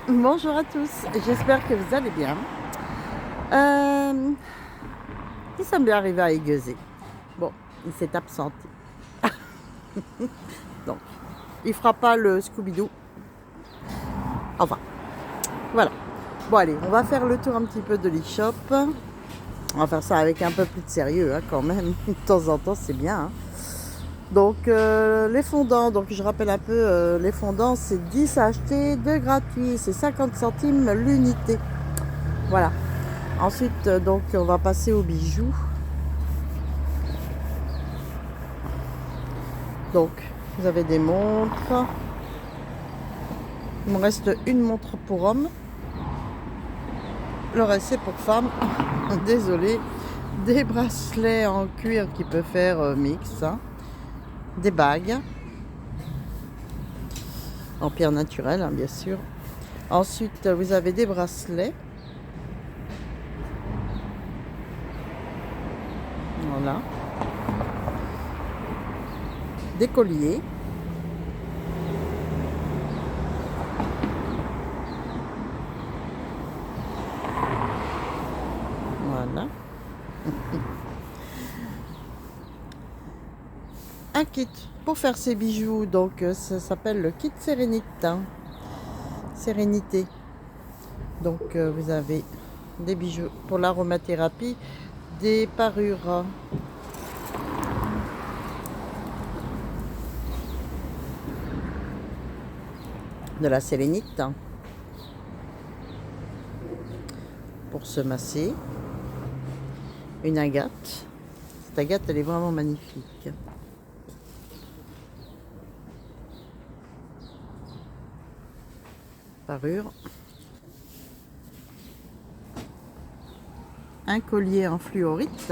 Bonjour à tous, j'espère que vous allez bien. Euh, il semble arriver à Aiguezé. Bon, il s'est absenté. Donc, il fera pas le Scooby-Doo. Enfin, voilà. Bon, allez, on va faire le tour un petit peu de l'e-shop. On va faire ça avec un peu plus de sérieux, hein, quand même. De temps en temps, c'est bien. Hein. Donc, les fondants, donc je rappelle un peu, les fondants, c'est 10 à acheter, 2 gratuits. C'est 50 centimes l'unité. Voilà. Ensuite, donc, on va passer aux bijoux. Donc, vous avez des montres. Il me reste une montre pour homme. Le reste, c'est pour femmes. Désolée. Des bracelets en cuir qui peuvent faire mix. Hein. Des bagues. En pierre naturelle, hein, bien sûr. Ensuite, vous avez des bracelets. Voilà. Des colliers. Voilà. Un kit pour faire ces bijoux. Donc, ça s'appelle le kit Sérénité. Sérénité. Donc, vous avez des bijoux pour l'aromathérapie, des parures. De la sélénite pour se masser, une agate. Cette agate, elle est vraiment magnifique. Parure. Un collier en fluorite.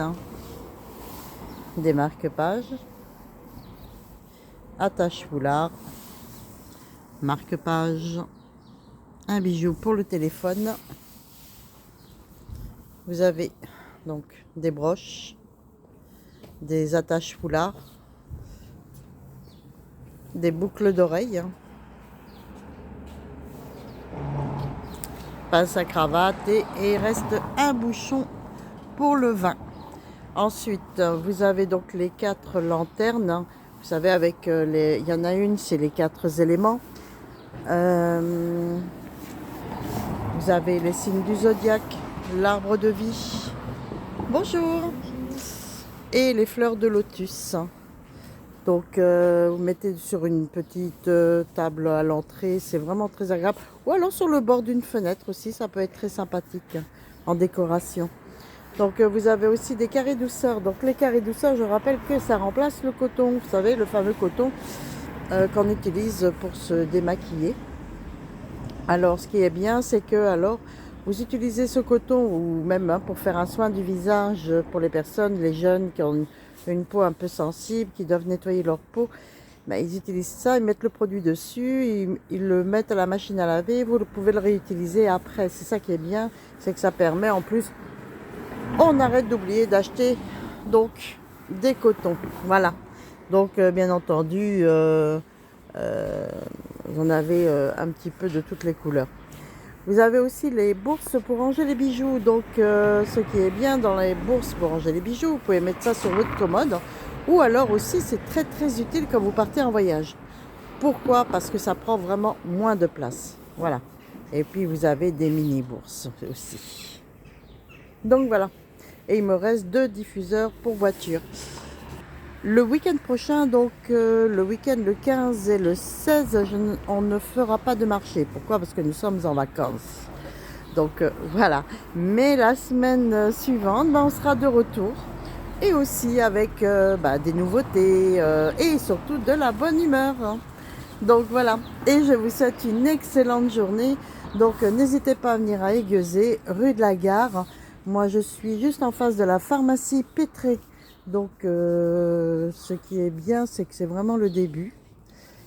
Des marque-pages. Attache foulard. Marque-page. Un bijou pour le téléphone. Vous avez donc des broches, des attaches foulards, des boucles d'oreilles, pince à cravate et il reste un bouchon pour le vin. Ensuite, vous avez donc les 4 lanternes. Vous savez, avec il y en a une, c'est les 4 éléments. Vous avez les signes du zodiaque, l'arbre de vie. Bonjour. Et les fleurs de lotus. Donc, vous mettez sur une petite table à l'entrée, c'est vraiment très agréable. Ou alors sur le bord d'une fenêtre aussi, ça peut être très sympathique en décoration. Donc, vous avez aussi des carrés douceur. Donc, les carrés douceur, je rappelle que ça remplace le coton. Vous savez, le fameux coton qu'on utilise pour se démaquiller. Alors, ce qui est bien, c'est que alors vous utilisez ce coton ou même pour faire un soin du visage pour les personnes, les jeunes qui ont une peau un peu sensible, qui doivent nettoyer leur peau. Ben, ils utilisent ça, ils mettent le produit dessus, ils le mettent à la machine à laver, vous pouvez le réutiliser après. C'est ça qui est bien, c'est que ça permet en plus, on arrête d'oublier d'acheter donc des cotons. Voilà. Donc bien entendu, vous en avez un petit peu de toutes les couleurs. Vous avez aussi les bourses pour ranger les bijoux. Donc, ce qui est bien dans les bourses pour ranger les bijoux, vous pouvez mettre ça sur votre commode. Ou alors aussi, c'est très très utile quand vous partez en voyage. Pourquoi? Parce que ça prend vraiment moins de place. Voilà. Et puis, vous avez des mini-bourses aussi. Donc, voilà. Et il me reste 2 diffuseurs pour voiture. Le week-end prochain, donc le week-end le 15 et le 16, on ne fera pas de marché. Pourquoi? Parce que nous sommes en vacances. Donc voilà. Mais la semaine suivante, on sera de retour. Et aussi avec des nouveautés et surtout de la bonne humeur. Hein. Donc voilà. Et je vous souhaite une excellente journée. Donc n'hésitez pas à venir à Aiguezé, rue de la Gare. Moi, je suis juste en face de la pharmacie Pétré. Donc, ce qui est bien, c'est que c'est vraiment le début.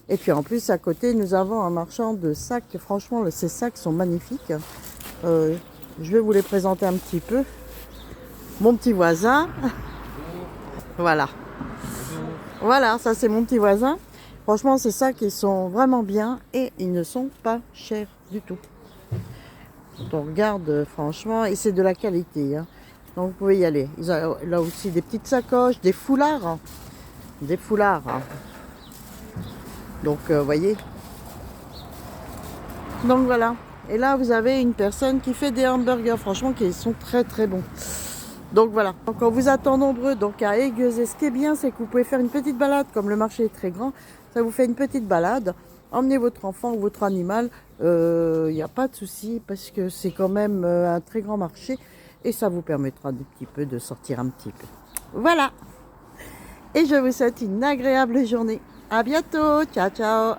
Et puis en plus, à côté, nous avons un marchand de sacs. Franchement, ces sacs sont magnifiques. Je vais vous les présenter un petit peu. Mon petit voisin. Voilà. Voilà, ça c'est mon petit voisin. Franchement, ces sacs, ils sont vraiment bien et ils ne sont pas chers du tout. Quand on regarde, franchement, et c'est de la qualité, hein. Donc vous pouvez y aller. Ils ont là aussi des petites sacoches, des foulards, hein. Des foulards, hein. Donc vous voyez. Donc voilà. Et là vous avez une personne qui fait des hamburgers, franchement, qui sont très très bons. Donc voilà. Donc on vous attend nombreux donc à Aiguezé. Ce qui est bien, c'est que vous pouvez faire une petite balade, comme le marché est très grand, ça vous fait une petite balade. Emmenez votre enfant ou votre animal, il n'y a pas de souci parce que c'est quand même un très grand marché et ça vous permettra un petit peu de sortir un petit peu. Voilà. Et je vous souhaite une agréable journée. À bientôt. Ciao, ciao.